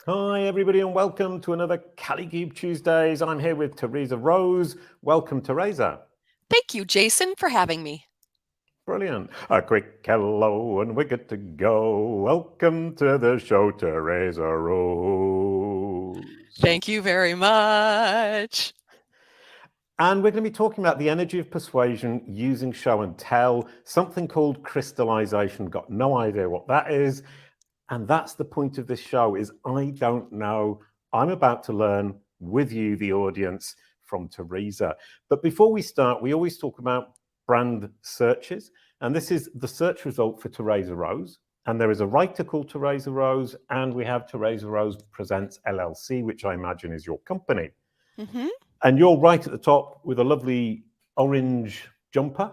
Hi, everybody, and welcome to another Kalicube Tuesdays. I'm here with Theresa Rose. Welcome, Theresa. Thank you, Jason, for having me. Brilliant. A quick hello, and we're good to go. Welcome to the show, Theresa Rose. Thank you very much. And we're going to be talking about the energy of persuasion using show and tell, something called crystallization. Got no idea what that is. And that's the point of this show is I don't know. I'm about to learn with you, the audience, from Theresa. But before we start, we always talk about brand searches. And this is the search result for Theresa Rose. And there is a writer called Theresa Rose. And we have Theresa Rose Presents LLC, which I imagine is your company. Mm-hmm. And you're right at the top with a lovely orange jumper.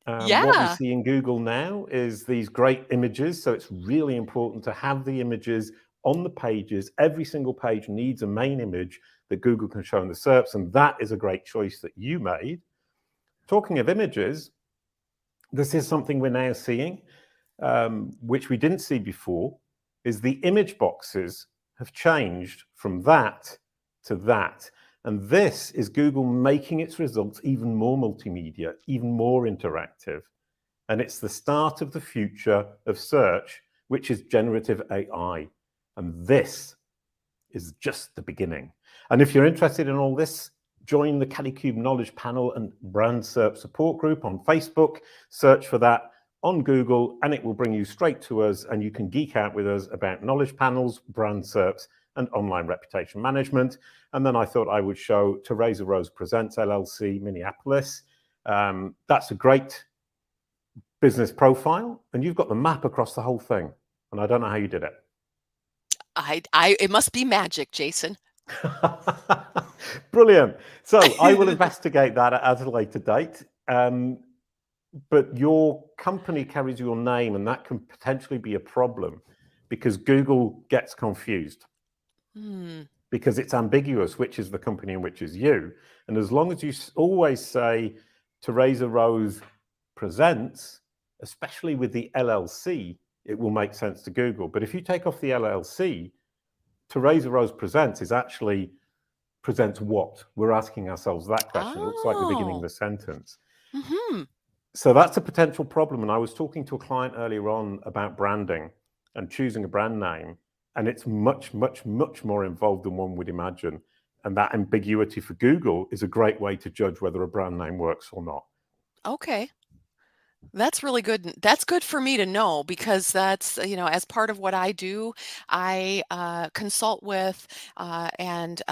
What we Yeah. see in Google now is these great images. So it's really important to have the images on the pages. Every single page needs a main image that Google can show in the SERPs. And that is a great choice that you made. Talking of images, this is something we're now seeing, which we didn't see before, is the image boxes have changed from that to that. And this is Google making its results even more multimedia, even more interactive. And it's the start of the future of search, which is generative AI. And this is just the beginning. And if you're interested in all this, join the Kalicube Knowledge Panel and Brand SERP Support Group on Facebook. Search for that on Google, and it will bring you straight to us, and you can geek out with us about knowledge panels, brand SERPs, and online reputation management. And then I thought I would show Theresa Rose Presents LLC, Minneapolis. That's a great business profile, and you've got the map across the whole thing. And I don't know how you did it. It must be magic, Jason. Brilliant. So I will investigate that at a later date. But your company carries your name, and that can potentially be a problem because Google gets confused. Because it's ambiguous which is the company and which is you. And as long as you always say Theresa Rose Presents, especially with the LLC, it will make sense to Google. But if you take off the LLC, Theresa Rose Presents is actually presents what? We're asking ourselves that question. It looks like the beginning of the sentence. Mm-hmm. So that's a potential problem. And I was talking to a client earlier on about branding and choosing a brand name. And it's much, much, much more involved than one would imagine. And that ambiguity for Google is a great way to judge whether a brand name works or not. Okay. That's really good. That's good for me to know because that's, as part of what I do, I consult with and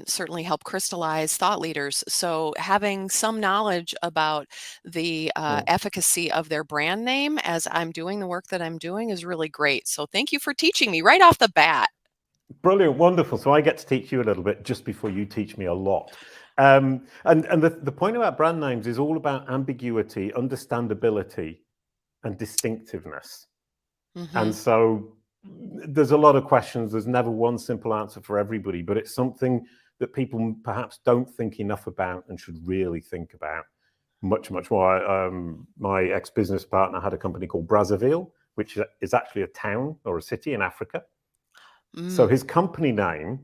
certainly help crystallize thought leaders. So having some knowledge about the efficacy of their brand name as I'm doing the work that I'm doing is really great. So thank you for teaching me right off the bat. Brilliant, wonderful. So I get to teach you a little bit just before you teach me a lot. And the point about brand names is all about ambiguity, understandability, and distinctiveness. Mm-hmm. And so there's a lot of questions. There's never one simple answer for everybody, but it's something that people perhaps don't think enough about and should really think about much, much more. My ex-business partner had a company called Brazzaville, which is actually a town or a city in Africa. So his company name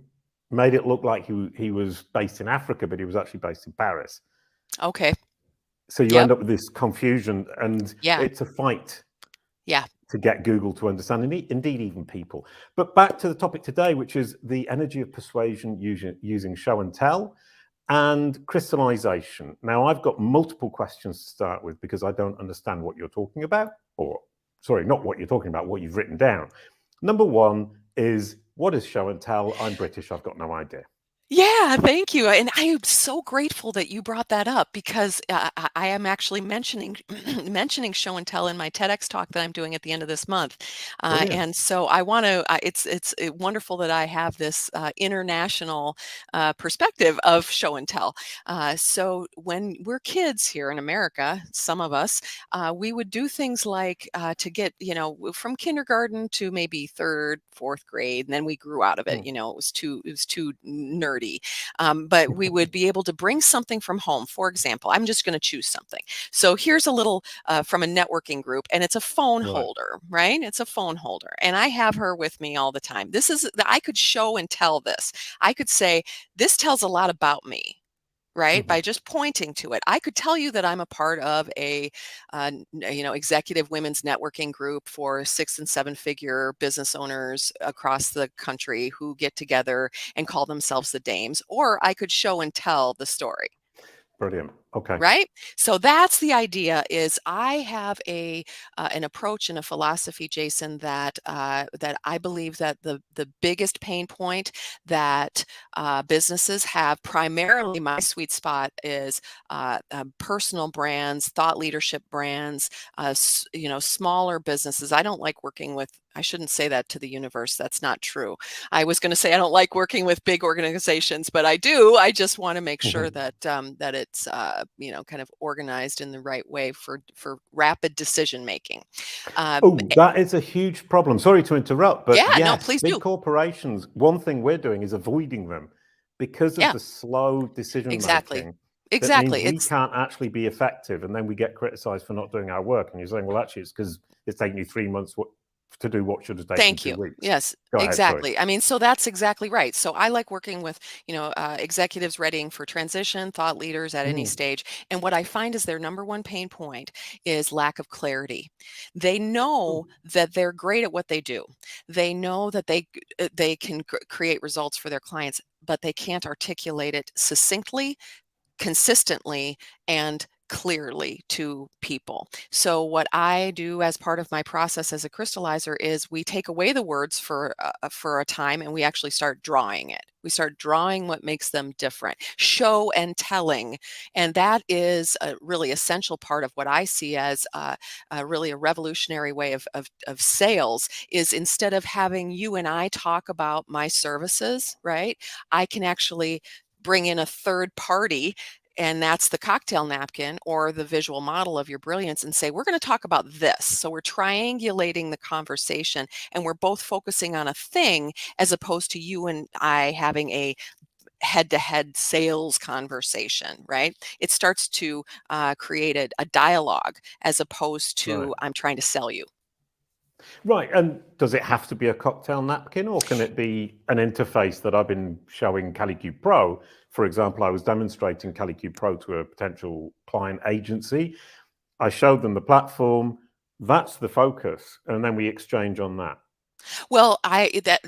made it look like he was based in Africa, but he was actually based in Paris. Okay. So you end up with this confusion, and it's a fight to get Google to understand, indeed even people. But back to the topic today, which is the energy of persuasion using show and tell and crystallization. Now, I've got multiple questions to start with because I don't understand what you're talking about, or sorry, not what you're talking about, what you've written down. Number one is, what is show and tell? I'm British, I've got no idea. Yeah, thank you. And I am so grateful that you brought that up because I am actually mentioning mentioning show and tell in my TEDx talk that I'm doing at the end of this month. And so I want to, it's wonderful that I have this international perspective of show and tell. So when we're kids here in America, some of us, we would do things like to get, from kindergarten to maybe third, fourth grade, and then we grew out of it. It was too nerdy. nerdy, but we would be able to bring something from home. For example, I'm just going to choose something. So here's a little from a networking group, and it's a phone holder, right? It's a phone holder, and I have her with me all the time. I could show and tell this. I could say, this tells a lot about me, right? By just pointing to it. I could tell you that I'm a part of a, executive women's networking group for 6 and 7 figure business owners across the country who get together and call themselves the Dames, or I could show and tell the story. Brilliant. Okay. Right. So that's the idea. Is I have an approach and a philosophy, Jason, that I believe that the biggest pain point that businesses have, primarily my sweet spot is personal brands, thought leadership brands, smaller businesses. I don't like working with. I shouldn't say that to the universe. That's not true. I was going to say I don't like working with big organizations, but I do. I just want to make sure that that it's kind of organized in the right way for rapid decision making. That is a huge problem. Sorry to interrupt, but yeah, yes, no, please big do. corporations, one thing we're doing is avoiding them because of the slow decision making. Exactly. That means we can't actually be effective, and then we get criticized for not doing our work. And you're saying, well, actually, it's because it's taking you 3 months to do what should have taken 2 weeks. Yes, Go ahead, exactly. sorry. I mean, so that's exactly right. So I like working with, executives readying for transition, thought leaders at any stage. And what I find is their number one pain point is lack of clarity. They know that they're great at what they do. They know that they can create results for their clients, but they can't articulate it succinctly, consistently, and clearly to people. So what I do as part of my process as a crystallizer is we take away the words for a time, and we actually start drawing it. We start drawing what makes them different, show and telling. And that is a really essential part of what I see as really a revolutionary way of sales, is instead of having you and I talk about my services, right? I can actually bring in a third party, and that's the cocktail napkin or the visual model of your brilliance, and say, we're going to talk about this. So we're triangulating the conversation, and we're both focusing on a thing, as opposed to you and I having a head-to-head sales conversation, right? It starts to create a dialogue, as opposed to I'm trying to sell you. Right. And does it have to be a cocktail napkin, or can it be an interface that I've been showing Kalicube Pro? For example, I was demonstrating Kalicube Pro to a potential client agency. I showed them the platform. That's the focus. And then we exchange on that. Well,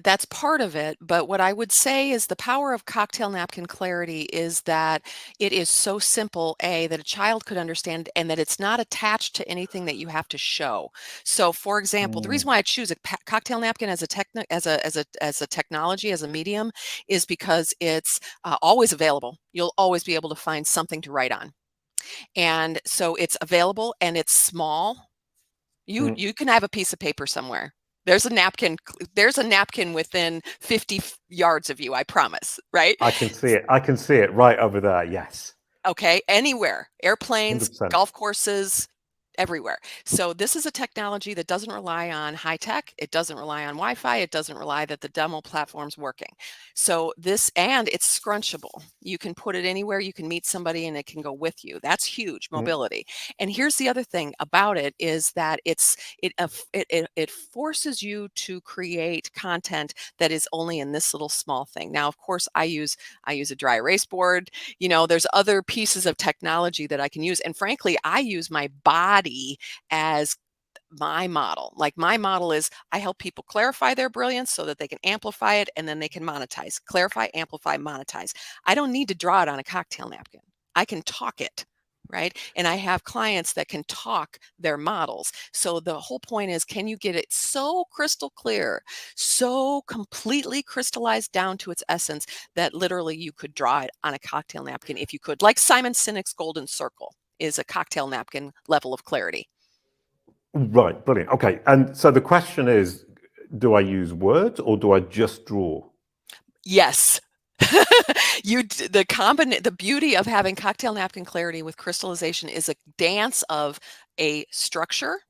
that's part of it, but what I would say is the power of cocktail napkin clarity is that it is so simple, that a child could understand, and that it's not attached to anything that you have to show. So, for example, the reason why I choose a cocktail napkin as a technology, as a medium, is because it's always available. You'll always be able to find something to write on, and so it's available, and it's small. You can have a piece of paper somewhere. There's a napkin within 50 yards of you, I promise, right? I can see it. I can see it right over there. Yes. Okay. Anywhere, airplanes, 100%. golf courses, everywhere. So this is a technology that doesn't rely on high tech. It doesn't rely on Wi-Fi. It doesn't rely that the demo platform's working. So and it's scrunchable. You can put it anywhere. You can meet somebody and it can go with you. That's huge mobility. And here's the other thing about it, is that it forces you to create content that is only in this little small thing. Now, of course, I use a dry erase board. There's other pieces of technology that I can use. And frankly, I use my body as my model. Like, my model is I help people clarify their brilliance so that they can amplify it, and then they can monetize. Clarify, amplify, monetize. I don't need to draw it on a cocktail napkin. I can talk it, right? And I have clients that can talk their models. So the whole point is, can you get it so crystal clear, so completely crystallized down to its essence, that literally you could draw it on a cocktail napkin if you could, like Simon Sinek's golden circle is a cocktail napkin level of clarity. Right. Brilliant. Okay. And so the question is, do I use words or do I just draw? Yes. The beauty of having cocktail napkin clarity with crystallization is a dance of a structure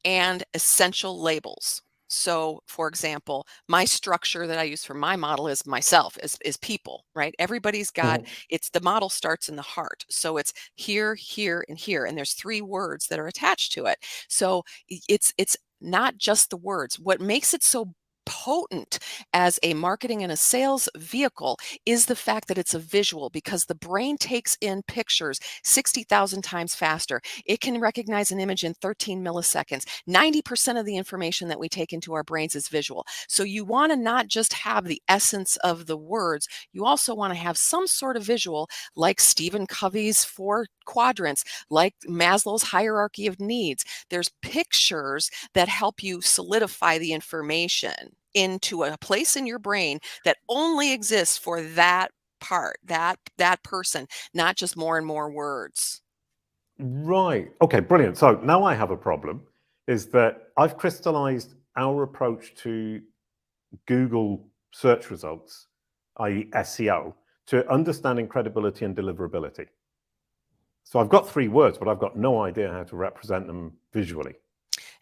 and essential labels. So for example, my structure that I use for my model is myself, is people, right? Everybody's got, the model starts in the heart. So it's here, here, and here. And there's 3 words that are attached to it. So it's not just the words. What makes it so potent as a marketing and a sales vehicle is the fact that it's a visual, because the brain takes in pictures 60,000 times faster. It can recognize an image in 13 milliseconds. 90% of the information that we take into our brains is visual. So you want to not just have the essence of the words, you also want to have some sort of visual, like Stephen Covey's 4 quadrants, like Maslow's hierarchy of needs. There's pictures that help you solidify the information into a place in your brain that only exists for that part, that person, not just more and more words. Right. Okay, brilliant. So now I have a problem, is that I've crystallized our approach to Google search results, i.e. SEO, to understanding credibility and deliverability. So I've got 3 words, but I've got no idea how to represent them visually.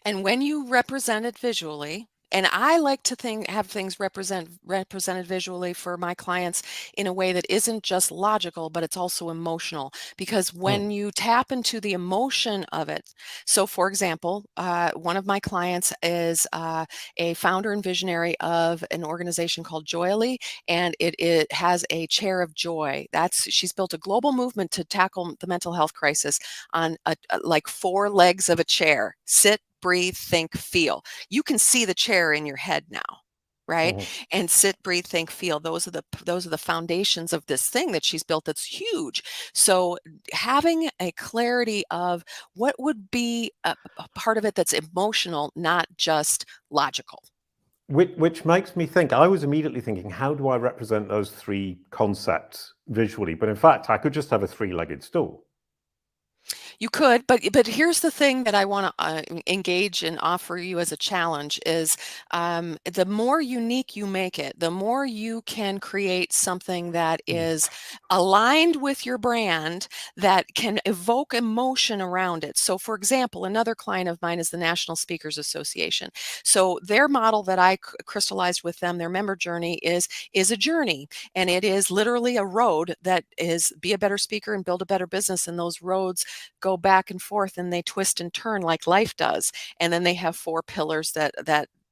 And when you represent it visually, and I like to have things represented visually for my clients in a way that isn't just logical, but it's also emotional. Because when you tap into the emotion of it, so for example, one of my clients is a founder and visionary of an organization called Joyly, and it has a chair of joy. She's built a global movement to tackle the mental health crisis on like 4 legs of a chair: sit, breathe, think, feel. You can see the chair in your head now, right? And sit, breathe, think, feel. Those are the foundations of this thing that she's built that's huge. So having a clarity of what would be a part of it that's emotional, not just logical. Which makes me think, I was immediately thinking, how do I represent those 3 concepts visually? But in fact, I could just have a 3-legged stool. You could, but here's the thing that I want to engage and offer you as a challenge is the more unique you make it, the more you can create something that is aligned with your brand, that can evoke emotion around it. So for example, another client of mine is the National Speakers Association. So their model that I crystallized with them, their member journey is a journey, and it is literally a road that is be a better speaker and build a better business, and those roads go back and forth and they twist and turn like life does. And then they have 4 pillars that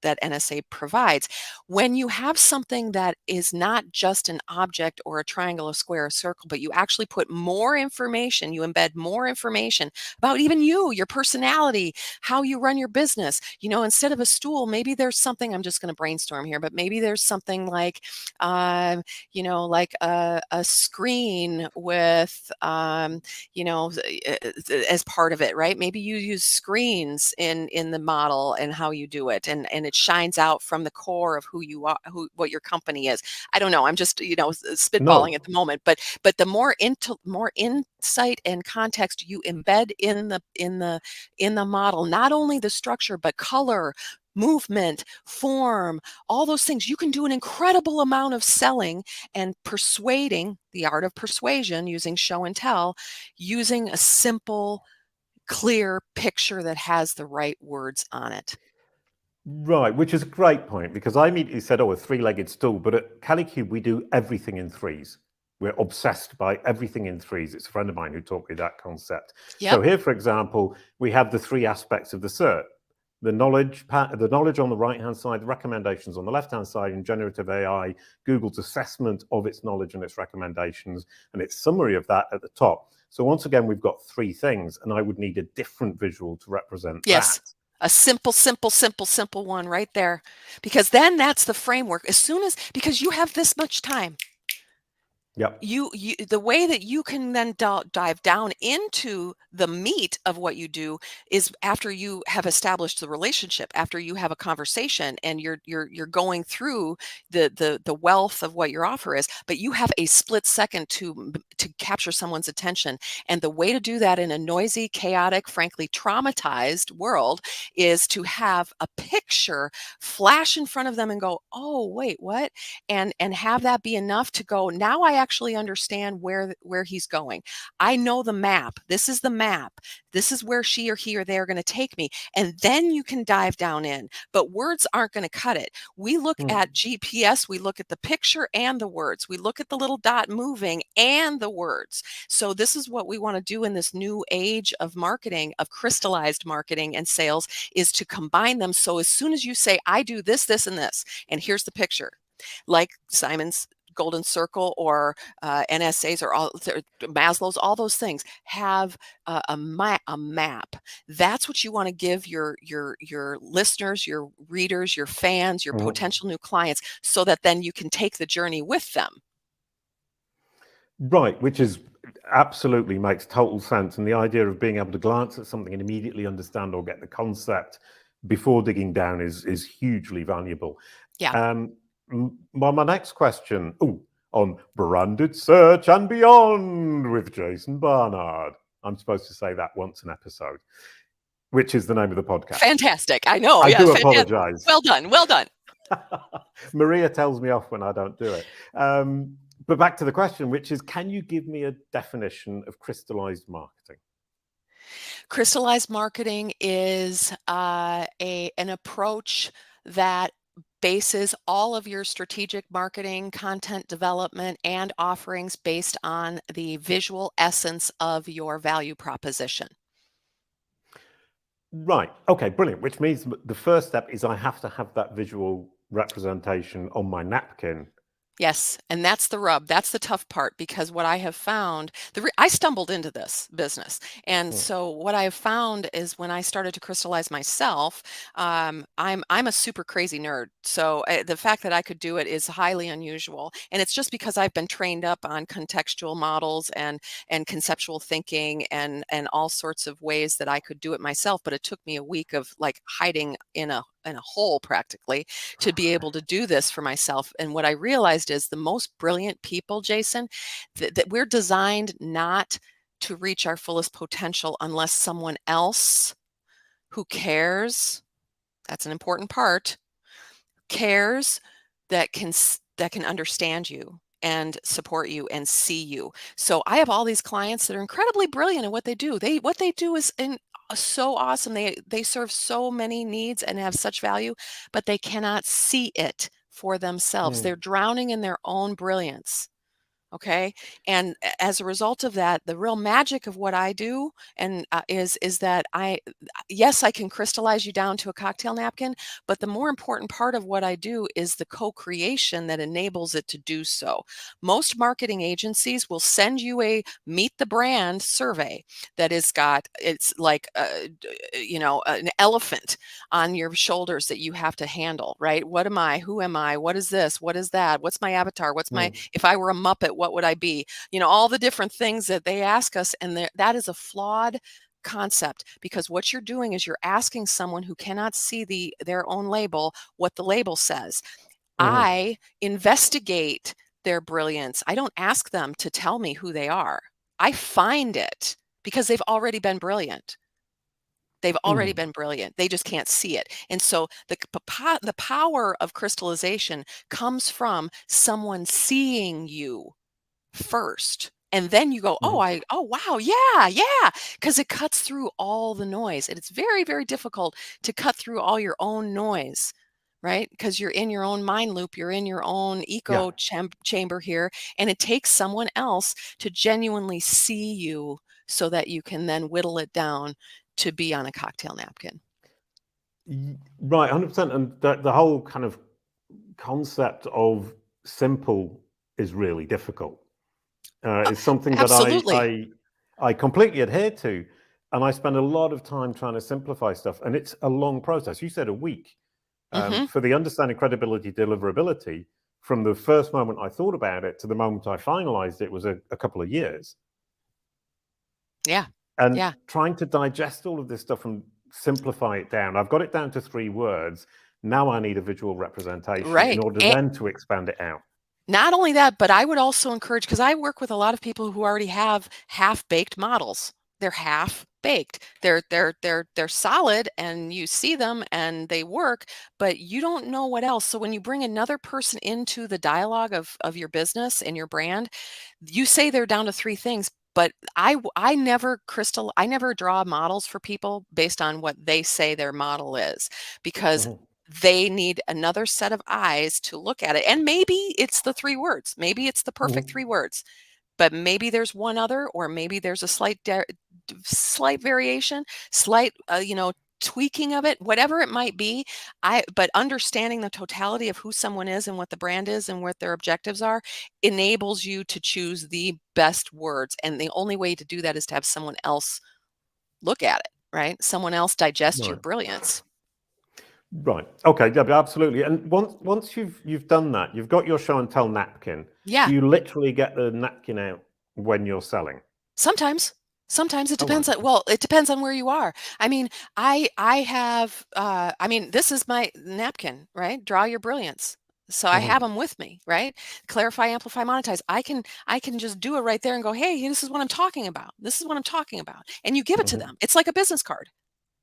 NSA provides. When you have something that is not just an object or a triangle, a square, a circle, but you actually put more information, you embed more information about even you, your personality, how you run your business. Instead of a stool, maybe there's something, I'm just going to brainstorm here, but maybe there's something like, like a screen with, as part of it, right? Maybe you use screens in the model and how you do it, and it shines out from the core of who you are, what your company is. I don't know. I'm just spitballing at the moment, but the more insight and context you embed in the model, not only the structure but color, movement, form, all those things, you can do an incredible amount of selling and persuading, the art of persuasion, using show and tell, using a simple, clear picture that has the right words on it. Right, which is a great point, because I immediately said, a 3-legged stool, but at Kalicube, we do everything in 3s. We're obsessed by everything in 3s. It's a friend of mine who taught me that concept. Yep. So here, for example, we have the 3 aspects of the SERP. The knowledge on the right-hand side, the recommendations on the left-hand side, and generative AI, Google's assessment of its knowledge and its recommendations, and its summary of that at the top. So once again, we've got 3 things, and I would need a different visual to represent that. A simple one right there, because then that's the framework. Because you have this much time. Yep. The way that you can then dive down into the meat of what you do is after you have established the relationship, after you have a conversation and you're going through the wealth of what your offer is, but you have a split second to capture someone's attention. And the way to do that in a noisy, chaotic, frankly traumatized world is to have a picture flash in front of them and go, oh wait, what? And have that be enough to go, now I actually understand where he's going. I know the map. This is the map. This is where she or he or they are going to take me. And then you can dive down in. But words aren't going to cut it. We look at GPS, we look at the picture and the words. We look at the little dot moving and the words. So this is what we want to do in this new age of marketing, of crystallized marketing and sales, is to combine them. So as soon as you say, I do this, this, and this, and here's the picture, like Simon's Golden Circle or NSA's or Maslow's, all those things have a map. That's what you want to give your listeners, your readers, your fans, your potential new clients, so that then you can take the journey with them. Right, which is absolutely makes total sense. And the idea of being able to glance at something and immediately understand or get the concept before digging down is hugely valuable. Yeah. My next question, on branded search and beyond with Jason Barnard. I'm supposed to say that once an episode, which is the name of the podcast. Fantastic. I know. I do apologize. Well done. Well done. Maria tells me off when I don't do it. But back to the question, which is, can you give me a definition of crystallized marketing? Crystallized marketing is an approach that bases all of your strategic marketing, content development, and offerings based on the visual essence of your value proposition. Right. Okay, brilliant. Which means the first step is I have to have that visual representation on my napkin. Yes, and that's the rub. That's the tough part, because what I have found, I stumbled into this business. And so what I have found is when I started to crystallize myself, I'm a super crazy nerd. So the fact that I could do it is highly unusual. And it's just because I've been trained up on contextual models and conceptual thinking and all sorts of ways that I could do it myself. But it took me a week of like hiding in a hole practically to be able to do this for myself. And what I realized is the most brilliant people, Jason, that we're designed not to reach our fullest potential unless someone else who cares, that's an important part, cares, that can understand you and support you and see you. So I have all these clients that are incredibly brilliant at what they do. What they do is so awesome. They serve so many needs and have such value, but they cannot see it for themselves. They're drowning in their own brilliance. Okay. And as a result of that, the real magic of what I do and is that yes, I can crystallize you down to a cocktail napkin, but the more important part of what I do is the co-creation that enables it to do so. Most marketing agencies will send you a meet the brand survey that it's like, an elephant on your shoulders that you have to handle, right? What am I? Who am I? What is this? What is that? What's my avatar? What's if I were a Muppet, what would I be? All the different things that they ask us. And that is a flawed concept, because what you're doing is you're asking someone who cannot see their own label what the label says. I investigate their brilliance. I don't ask them to tell me who they are. I find it because they've already been brilliant. They've already been brilliant. They just can't see it. And so the power of crystallization comes from someone seeing you first. And then you go, oh, wow, yeah, because it cuts through all the noise. And it's very, very difficult to cut through all your own noise, right? Because you're in your own mind loop, you're in your own echo chamber here. And it takes someone else to genuinely see you so that you can then whittle it down to be on a cocktail napkin. Right, 100%. And the whole kind of concept of simple is really difficult. It's something that I completely adhere to. And I spend a lot of time trying to simplify stuff. And it's a long process. You said a week. For the understanding, credibility, deliverability, from the first moment I thought about it to the moment I finalized it was a couple of years. Yeah. And trying to digest all of this stuff and simplify it down. I've got it down to 3 words. Now I need a visual representation in order then to expand it out. Not only that, but I would also encourage, because I work with a lot of people who already have half-baked models. They're half-baked. They're solid, and you see them and they work, but you don't know what else. So when you bring another person into the dialogue of your business and your brand, you say they're down to 3 things, But I never draw models for people based on what they say their model is, because they need another set of eyes to look at it. And maybe it's the 3 words, maybe it's the perfect 3 words, but maybe there's one other, or maybe there's a slight variation, slight, tweaking of it, whatever it might be. But understanding the totality of who someone is and what the brand is and what their objectives are enables you to choose the best words. And the only way to do that is to have someone else look at it, right? Someone else digest your brilliance. Right. Okay. Yeah, absolutely. And once you've done that, you've got your show and tell napkin. Yeah. Do you literally get the napkin out when you're selling? Sometimes it depends it depends on where you are. I mean, I have, this is my napkin, right? Draw your brilliance. So I have them with me, right? Clarify, amplify, monetize. I can just do it right there and go, hey, this is what I'm talking about. This is what I'm talking about. And you give it to them. It's like a business card,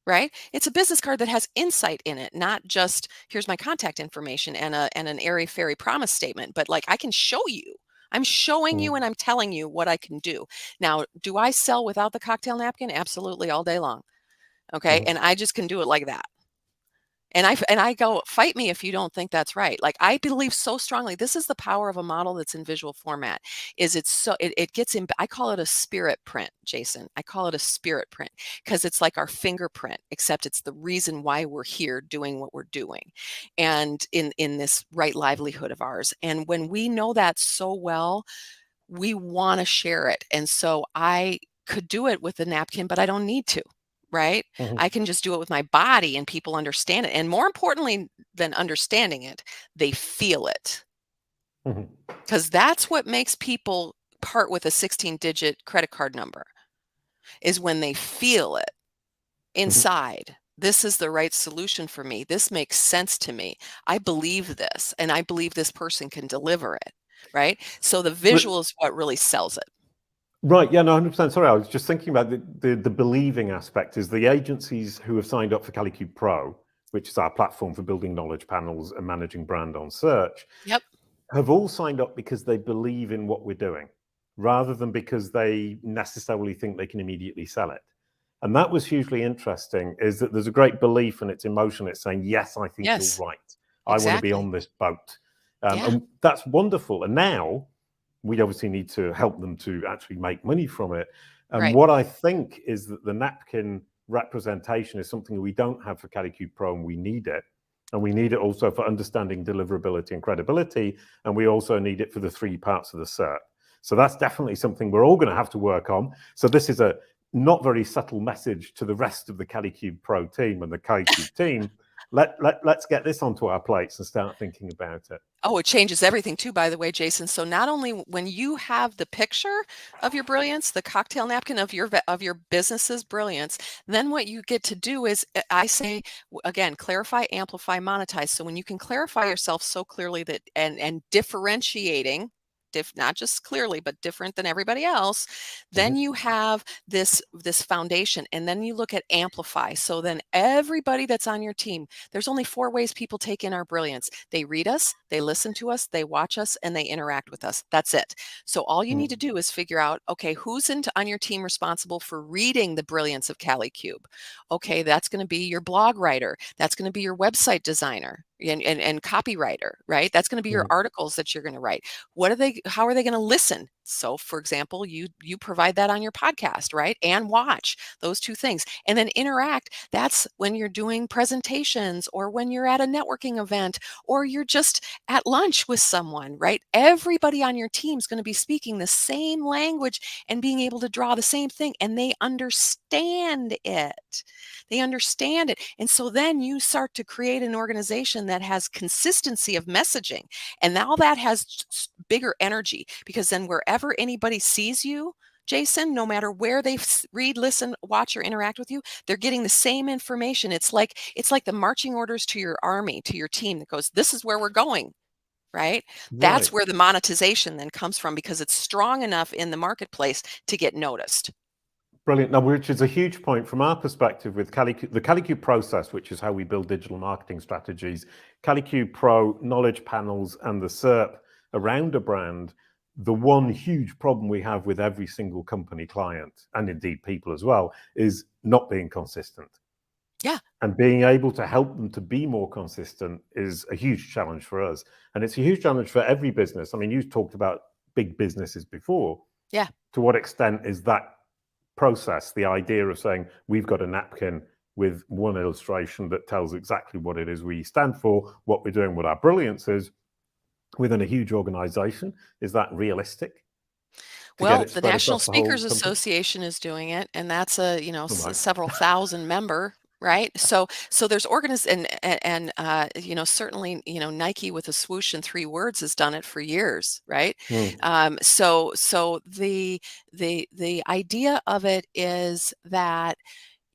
right? It's a business card that has insight in it, not just here's my contact information and an airy fairy promise statement, but like I can show you. I'm showing you and I'm telling you what I can do. Now, do I sell without the cocktail napkin? Absolutely, all day long. Okay. And I just can do it like that. And I go, fight me if you don't think that's right. Like, I believe so strongly, this is the power of a model that's in visual format, is it gets in, I call it a spirit print, Jason. I call it a spirit print because it's like our fingerprint, except it's the reason why we're here doing what we're doing. And in this right livelihood of ours. And when we know that so well, we want to share it. And so I could do it with a napkin, but I don't need to. Right? I can just do it with my body and people understand it. And more importantly than understanding it, they feel it. Because that's what makes people part with a 16-digit credit card number, is when they feel it inside. This is the right solution for me. This makes sense to me. I believe this, and I believe this person can deliver it. Right? So the visual is what really sells it. Right. Yeah, no, 100%. Sorry, I was just thinking about the believing aspect. Is the agencies who have signed up for Kalicube Pro, which is our platform for building knowledge panels and managing brand on search, have all signed up because they believe in what we're doing, rather than because they necessarily think they can immediately sell it. And that was hugely interesting, is that there's a great belief and it's emotion. It's saying, yes, I think you're right. I want to be on this boat. And that's wonderful. And now we obviously need to help them to actually make money from it. And what I think is that the napkin representation is something that we don't have for Kalicube Pro, and we need it. And we need it also for understanding deliverability and credibility. And we also need it for the 3 parts of the SERP. So that's definitely something we're all going to have to work on. So this is a not very subtle message to the rest of the Kalicube Pro team and the Kalicube team. Let's get this onto our plates and start thinking about it. Oh, it changes everything too, by the way, Jason. So not only when you have the picture of your brilliance, the cocktail napkin of your business's brilliance, then what you get to do is, I say, again, clarify, amplify, monetize. So when you can clarify yourself so clearly that and differentiating, not just clearly, but different than everybody else, then you have this foundation. And then you look at amplify. So then everybody that's on your team, there's only 4 ways people take in our brilliance. They read us, they listen to us, they watch us, and they interact with us. That's it. So all you need to do is figure out, okay, who's on your team responsible for reading the brilliance of Kalicube? Okay, that's going to be your blog writer. That's going to be your website designer and copywriter, right? That's going to be your articles that you're going to write. How are they going to listen? So for example, you provide that on your podcast, right? And watch those 2 things, and then interact. That's when you're doing presentations, or when you're at a networking event, or you're just at lunch with someone, right? Everybody on your team is going to be speaking the same language and being able to draw the same thing, and they understand it. They understand it. And so then you start to create an organization that has consistency of messaging. And now that has bigger energy, because then wherever anybody sees you, Jason, no matter where they read, listen, watch, or interact with you, they're getting the same information. It's like the marching orders to your army, to your team, that goes, this is where we're going. Right? That's where the monetization then comes from, because it's strong enough in the marketplace to get noticed. Brilliant. Now, which is a huge point from our perspective with Kalicube, the Kalicube process, which is how we build digital marketing strategies. Kalicube Pro, knowledge panels, and the SERP around a brand the one huge problem we have with every single company client, and indeed people as well, is not being consistent. Yeah. And being able to help them to be more consistent is a huge challenge for us. And it's a huge challenge for every business. I mean, you talked about big businesses before. Yeah. To what extent is that process, the idea of saying, we've got a napkin with one illustration that tells exactly what it is we stand for, what we're doing, what our brilliance is, within a huge organization, is that realistic? Well, the National Speakers Association is doing it, and that's a, you know, several thousand member, right? So there's you know, certainly, you know, Nike with a swoosh and 3 words has done it for years, right? So the idea of it is that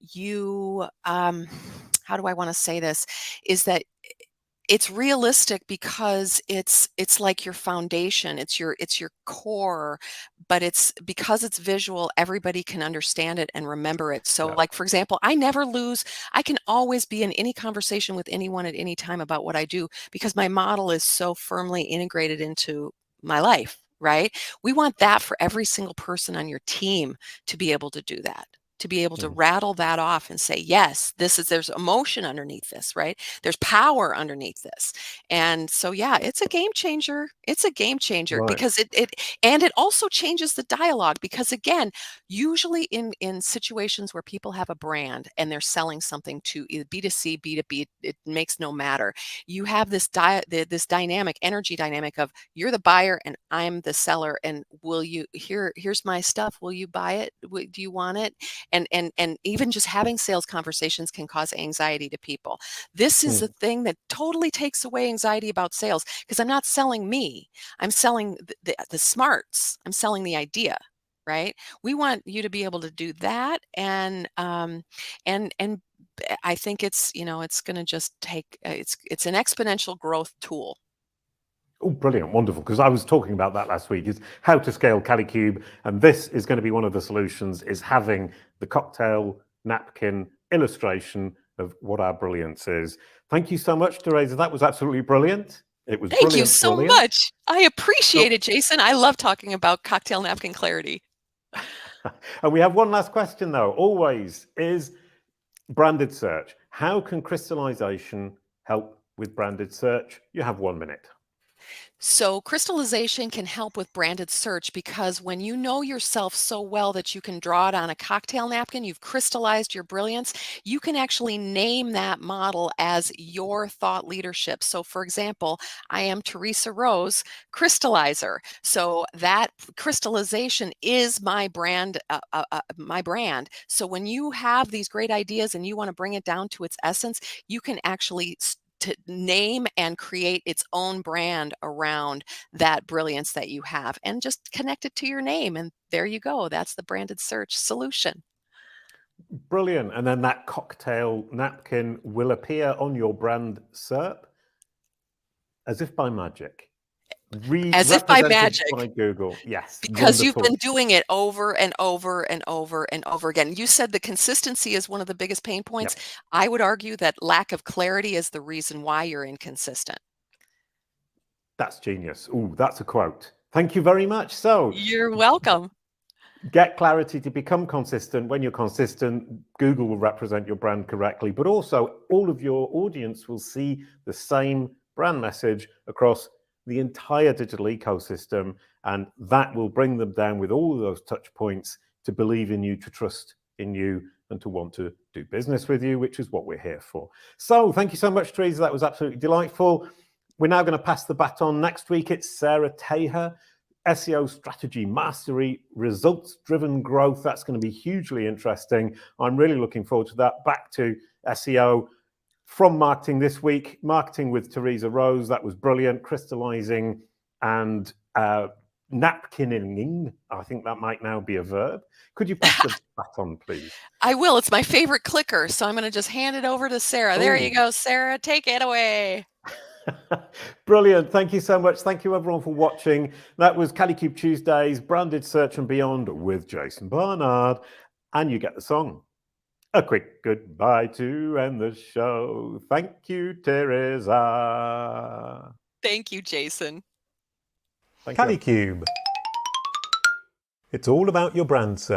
you, how do I want to say this, is that it's realistic because it's like your foundation, it's your core, but it's because it's visual, everybody can understand it and remember it. So like, for example, I never lose, I can always be in any conversation with anyone at any time about what I do because my model is so firmly integrated into my life, right? We want that for every single person on your team to be able to do that, to be able to rattle that off and say, yes, there's emotion underneath this, right? There's power underneath this. And so, yeah, it's a game changer. It's a game changer because it also changes the dialogue because, again, usually in situations where people have a brand and they're selling something to either B2C, B2B, it makes no matter. You have this dynamic, energy dynamic of you're the buyer and I'm the seller, and here's my stuff. Will you buy it? Do you want it? And even just having sales conversations can cause anxiety to people. This is the thing that totally takes away anxiety about sales because I'm not selling me. I'm selling the smarts. I'm selling the idea, right? We want you to be able to do that, and I think it's, you know, it's going to just take it's an exponential growth tool. Oh, brilliant, wonderful. Because I was talking about that last week, is how to scale Kalicube. And this is going to be one of the solutions, is having the cocktail napkin illustration of what our brilliance is. Thank you so much, Theresa. That was absolutely brilliant. It was Thank you so much. I appreciate it, Jason. I love talking about cocktail napkin clarity. And we have one last question, though, always, is branded search. How can crystallization help with branded search? You have 1 minute. So crystallization can help with branded search because when you know yourself so well that you can draw it on a cocktail napkin, you've crystallized your brilliance, you can actually name that model as your thought leadership. So for example, I am Theresa Rose, Crystallizer. So that crystallization is my brand, So when you have these great ideas and you want to bring it down to its essence, you can actually to name and create its own brand around that brilliance that you have and just connect it to your name. And there you go. That's the branded search solution. Brilliant. And then that cocktail napkin will appear on your brand SERP as if by magic. As if by magic. By Google. Yes. Because wonderful. You've been doing it over and over and over and over again. You said the consistency is one of the biggest pain points. Yep. I would argue that lack of clarity is the reason why you're inconsistent. That's genius. Oh, that's a quote. Thank you very much. So you're welcome. Get clarity to become consistent. When you're consistent, Google will represent your brand correctly, but also all of your audience will see the same brand message across the entire digital ecosystem, and that will bring them down with all of those touch points to believe in you, to trust in you, and to want to do business with you, which is what we're here for. So thank you so much, Theresa. That was absolutely delightful. We're now going to pass the baton. Next week, it's Sara Taher, SEO strategy mastery, results-driven growth. That's going to be hugely interesting. I'm really looking forward to that. Back to SEO from marketing this week. Marketing with Theresa Rose. That was brilliant. Crystallizing and napkining. I think that might now be a verb. Could you pass the baton, please? I will. It's my favorite clicker, so I'm going to just hand it over to Sara. There you go, Sara. Take it away. Brilliant. Thank you so much. Thank you, everyone, for watching. That was Kalicube Tuesdays, Branded Search and Beyond with Jason Barnard. And you get the song. A quick goodbye to end the show. Thank you, Theresa. Thank you, Jason. Kalicube. It's all about your brand, sir.